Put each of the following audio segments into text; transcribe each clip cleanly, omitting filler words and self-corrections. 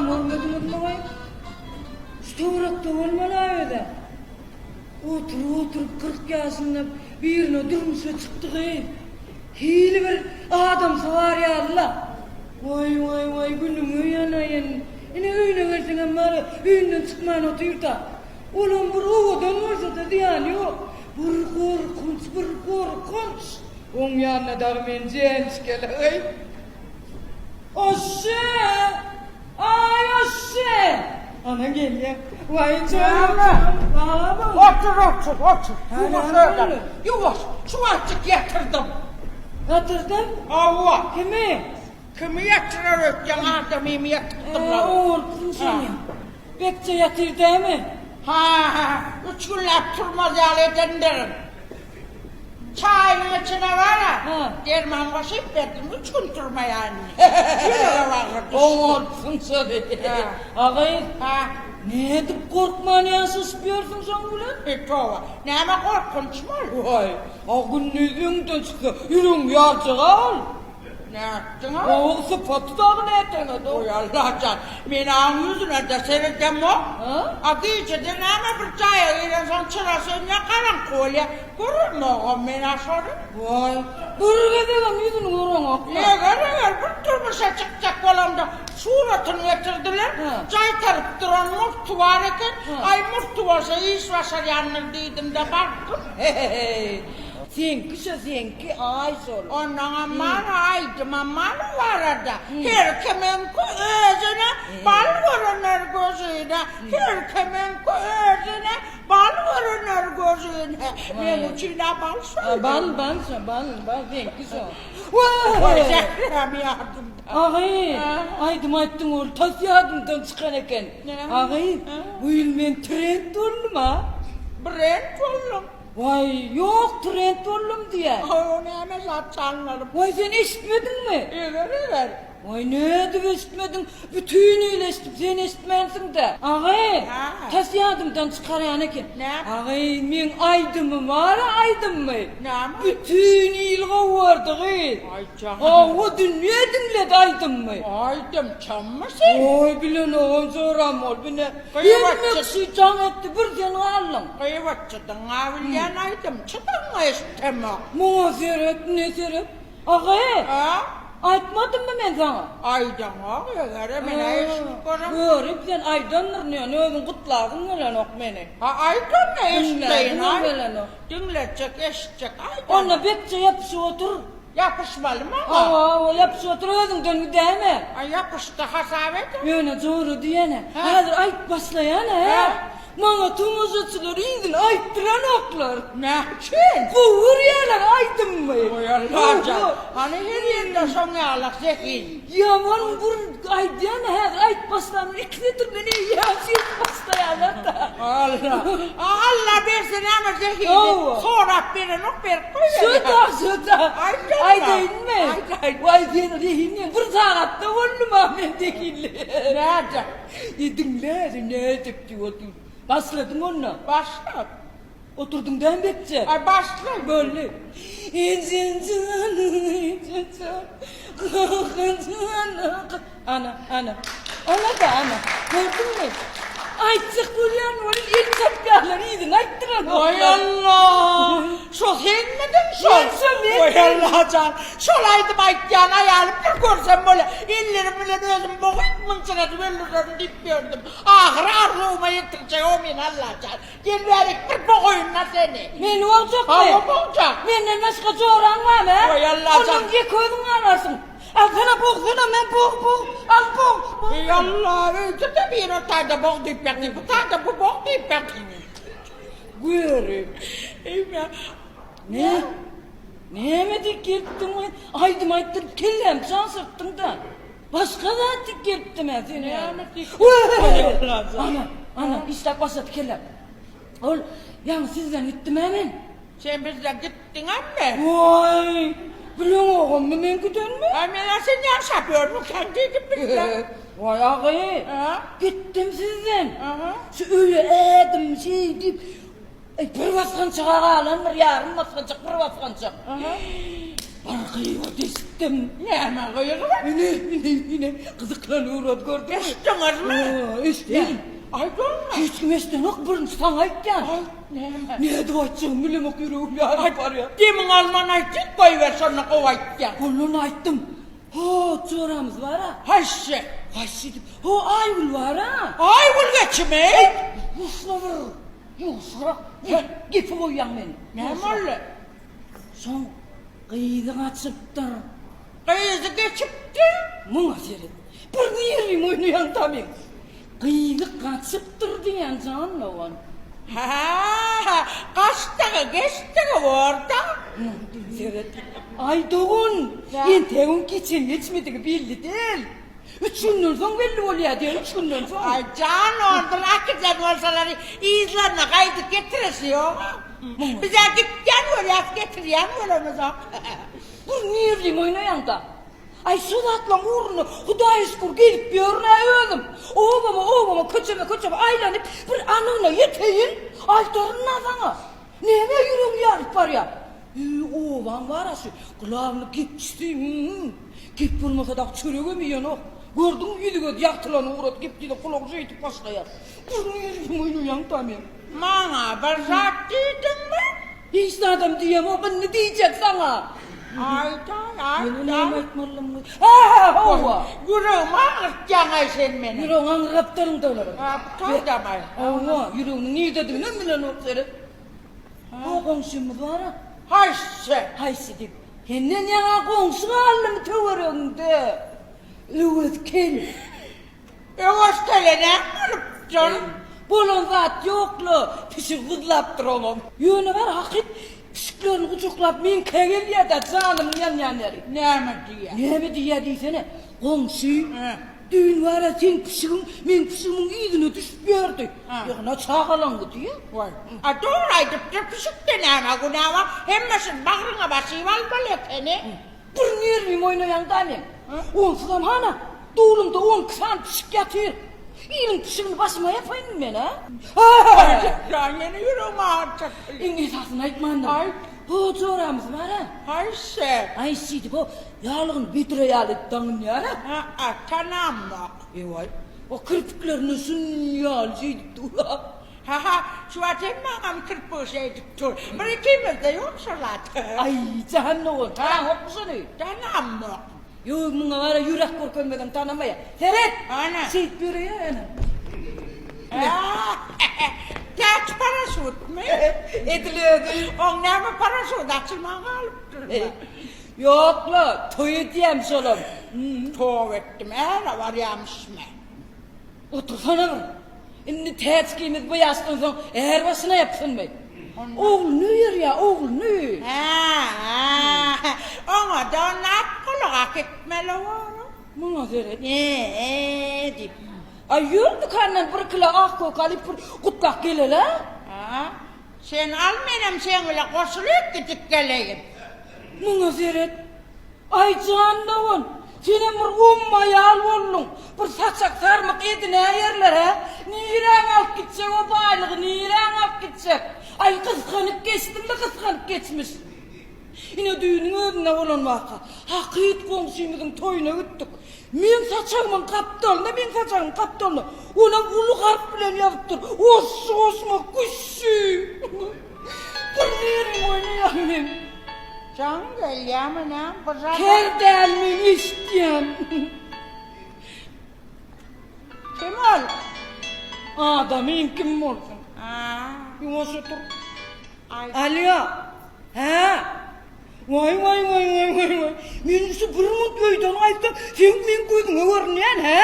görmedin mi? Stoğrakta olmalı da. Oturup 40 yaşında birine durmuşa çıktık hili bir adam savar ya Allah. Vay günüm uyanayın. Yine öyle versin ama öğünden çıkmayın oturup da. Ulan bir oğudan olsa da diyen yok. Bir korkunç. Onun yanına da ben genç geleyim. Oşe! Ay oşe! Ana geliyor. Vay canına. Otur. Yavaş, şu açık yatırdım. Yatırdın? Allah. Kimi yatırır ötken adamı yatırdım. Oğlum seni. Bekçe yatır değil mi? Ha, 3 gün yaptırmaz yağlı derim. Çayın içine var ya, derman başıp verdim, 3 gün durma yani. Şöyle vardı. Oğlum seni. Ağayın. Ne edip korkmaya susuyorsun sen ulan? Tova, ne ama korkunç mu? Vay, ağın yüzünden çıktı, yürün yağcık al. Ne yaptın ha? Oğul sıfatı dağı ne ettin adı? Oy Allah can, beni ağın yüzüne de seyredeceğim o. Adı içinde ne ama bir çaya giren son çırası ne karan kolye. Görür mü oğlum beni aşarı? Vay, böyle dedim yüzünü görün akla. Ne görür, bir durmuşa çıkacak olamda. Suratını getirdiler, çay tarıp duran murtu var eken. Ay murtu varsa iş başar yanıldıydım da baktım. Senki ay sol. Ondan aman aydım aman var arada. Her kimin özüne bal görünür gözüne. Her kimin özüne bal görünür gözüne. Ben uçuyla bal söylüyorum. Bal senki sol. Vay zehrem yardım. Aydım ol tas yardımdan çıkan eken. Ağay, bu yıl men trend oldum ha. Brent oldum. Vay yok trend oldum diye. O ne zaten Vay sen işitmedin mi? Evet. Vay ne edip işitmedin? Bütünüyle işitip sen işitmezsin de. Ağay, tas yardımdan çıkarayan eken. Ne? Ağay, men aydımım var aydım mı? Ne ama? Bütün ilga vardı Ay canım. O dünya dinledi aydım mı? Aydım çam mı sen? Oy bilen o zoram ol bine. Kıyıvatçı. Yemek sıçan etti bir seni alın. Kıyıvatçıdan avilyen aydım çıdan istemem. Muğa seyret ne seyret? Ağay aytmadım mı ben sana? Aydan ağıyor hemen eşim korum. Görüp sen aydanır ne ömün kutlağın ölen ok beni. Aydan ne isteyin Dinle ay? ölen ok. Dinletecek eşecek aydan. Onunla bekçe yapışı otur. Yapışmalı mı ama? Aa yapışı otur ödünden değil mi? Ay yapıştı hasavet. Öyle doğru diyene. Hazır ayt başlayana he. Bana tumuzatçılar indin ayttıran oklar. Ne için? Bu yerler aydın mı? Oy Allah can. Hani her yerinde son yağlak zekin. Yaman bur aydiyan her ayt başlanır. İklidir beni yasir başlayanlar da. Allah versin ama zekin. Sonra birini ver koy. Söda. Aydın mı? Vay sen rehine bir saatte oldum Ahmet'tekiyle. Nerede? Dinle ne tepki başladın onunla. Başla. Oturdum ben bekçe. Ay başla. Böyle. Ana. Ona da ana. Gördün mü? Aytsak uyan var. İlk saplarlar iyiydin. Ayttıran. Oy Allah. Şu sen miydin şu? Oy Allah can. Şolaydım aytyan ayağım bir görsem böyle. Ellerim bile özüm boğayım mınçıradı. Ölürüm dip gördüm. Ahır arzuğuma yetirecek o min Allah can. Gel verik bir boğayımla seni. Men olacak mı? Hava boğacak. Menden başka çoğuran var mı? Oy Allah can. Onun diye koydun ararsın. Al sana boğsana men boğ. Al boğ. Ey Allah. Öyle de bir o tane boğ deyip bekliyor. Bu tane bu boğ deyip bekliyor. Görüm. Ne? Ne mi dik gittin? Aydım kellem sen sırttın da. Başka da dik gittim ben seni. Ne mi dik? Ana işte basat kellem. Ol yani sizden gittim hemen. Sen bizden gittin ama. Vay. Biliyor oğlum ben gidin mi? Amela sen yanlış yapıyorsun. Kendiydim bizden. Vay ağabey. Gittim sizden. Aha. Öyle edim şey deyip. Bir baskan çıkar ağlanır yarım baskan çık bir baskan çık. Arkaya destim. Näme gıyığı? Yine kızıklanıyor gördün mü? İçtiniz mi? İçtim. Aydın Hiç kimesden yok birini sana aytcan. Näme? Ne de aytcan bilemek yüreğim yarım var ya. Demin Alman aytın koyuver sonra kovaydın. Onu ayttım. Ha çoramız var ha. Haşşe. Haşidim. Ha Aygül var ha. Aygül geçimi. Yusra. Yusra. Gip koyan beni. Näme öyle? Son kıyıdı açıptır. Kıyızı geçipti. Mına seret. Bir yerim oynayan tabi. Kıyıdı kaçıptır diyen canla olan. Ha, kaçtığı geçtiği orada. Seret. Ay doğun. Ya. Yenteğin geçen geçmediği belli değil. 3 günden sonra belli oluyor diyor. 3 günden sonra. Ay can orada akıcak olsaları izlerine kaydı getiresiyor. Bize gitken böyle getiriyen böyle Bu nirlim oynayan da. Ay sudatla uğrunu Huday şükür gelip bir örneğe öldüm. Obama köçeme aylanıp bir anına yeteyin. Aytarına sana. Neme yürüm yarıp var ya. Oban var aşı. Kulağını gitçtim. Gip bulmasa da çörüğüm yiyen o. Gördün mü yedi yaktılanı uğrat gip de kulağını yetip başlayar. Bu nirlim oynayan tamam. Bana bir saat dedin mi? Hiç adam diyem o ben ne diyecek sana? Aydan. Ne etmeliyim mi? Ha hova. Yüreğime ağırtacağın sen beni. Yüreğin hangi raptarın da olur? Raptar da var. Hova yüreğin niye dedim ne bilen o seni? O komşumuz var ha. Haşşe. Haysidik. Hennen yana komşu alım tüvüründe. Lüvet kel. Yavaş gelene olup canım. Bulun zat yoklu. Pişik kızlaptır oğlum. Yönü var hakik. Pişiklerini kucuklap min kegel ya da canım yanları. Näme diye? Ne mi diye diysene? Komşu. He. Düğün var ya sen pişiğin, men pişiğimin iyidine düşüp gördü. Yokna çağalandı diye. Vay. A doğraydıp da pişikti näme günahı. Hemmesin bağrına basıyım almalı seni. Bir nervim oynayan danem. Onsuzdan hana. Doğrumda 10 kısan pişik yatır. İyinin pişiğini başıma yapayım ben ha. Ya yeni yüreğime ağırtacak. İngilizasını aytman da. Ay. Bu çoramız var ha. Haşşe. Ay sidi bu. Yağlığın bitreyalı danım ya ha. Tanam mı? Vay. O kırpıklarını sünyal sidi dula. Şu atayım bana kırpığı şeydik dur. Bir ikimiz de yok şurada. Ay cehennem. Ha hokmusun ey. Tanam mı? Yok buna var ya yürek korkulmadan tanımaya. Seret. Ana. Seyit bir ya ana. Kaç parasut mu? Ediliyordu. On ne mi parasut açılmaya alıp durma. Yok la toy edeyim solum. Tov ettim eğer var yamış mı? Otursana mı? Şimdi teçkimiz bu yaştan sonra eğer başına yapsın mı? Oğul nüyür ya oğul nüyür. Ona da nakıla gitmeli var. Buna Seret. Deyip. Ay yürüdük annen bir kilo ah kok alıp bir kutlak gelir ha? Sen al benim seninle koşulup gidip geleyim. Buna Seret. Ay candavun. Senin bir umma yal oldun. Bir saçak sarmak edin her yerler ha. Niren alıp gidecek o baylığı niren alıp gidecek. Ay kıskanıp geçtim de kıskanıp geçmiş. Yine düğünün önüne olan vaka. Hakiyet komşumuzun toyuna gittik. Men saçağımın kaptalını. Ona ulu harf bilen yazıptır. Osma kuşu. Kırmıyorum oynayamam. Can gel yamına kızar. Kerdelmin isteyen. Kim ol? Adamın kim olsun? Yuvası otur. Ay. Alo. Ha? Vay. Men şu bir mutluydun aytım. Sen men koydun örneğin ha?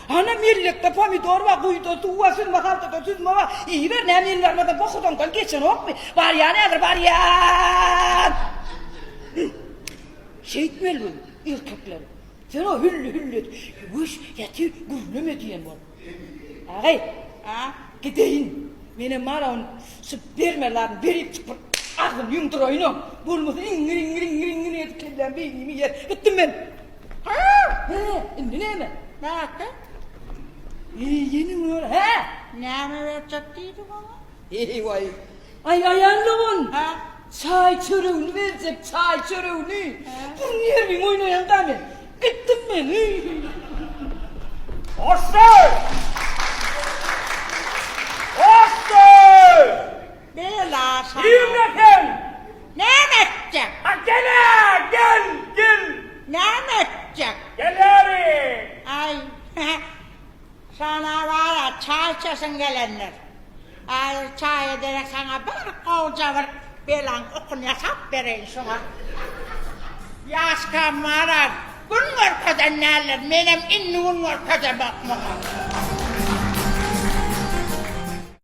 Ana millekte pomidor var, kuydu, tuva, sünme, haltada, süzme var. İyi ver, ne men vermeden bokudan geçen ok mu? Var ya nedir, var ya? Şeytmeli bu, erkekler. Sen o hüllü. Yavaş, yatır, gürleme diyen var. Ağay, gideyim. Benim maran süpermerlerini verip çıkıp ağzım yumdur oyunu. Bulmasın ingir edip kellem beynimi yer. Gittim ben. Şimdi ne mi? Ne yaptı? Yeni mi var? He? Ne mi verecek değildi bana? Vay. Ay ayağında on. çay çöreğini verecek, çay çöreğini. Bunun yerini oynayan da ben. Gittim ben. Oscar! Oscar! Bela sana. İyiyim efendim. Ne edecek? Ha gel. Ne edecek? Gelirim. Ay, sana var ya çay içesin gelenler. Ay çay ederek sana bir koca var. Belan okun yasap vereyim sana. Yaşkan var ya. Gün ortada neler, benim inni gün ortada bakma.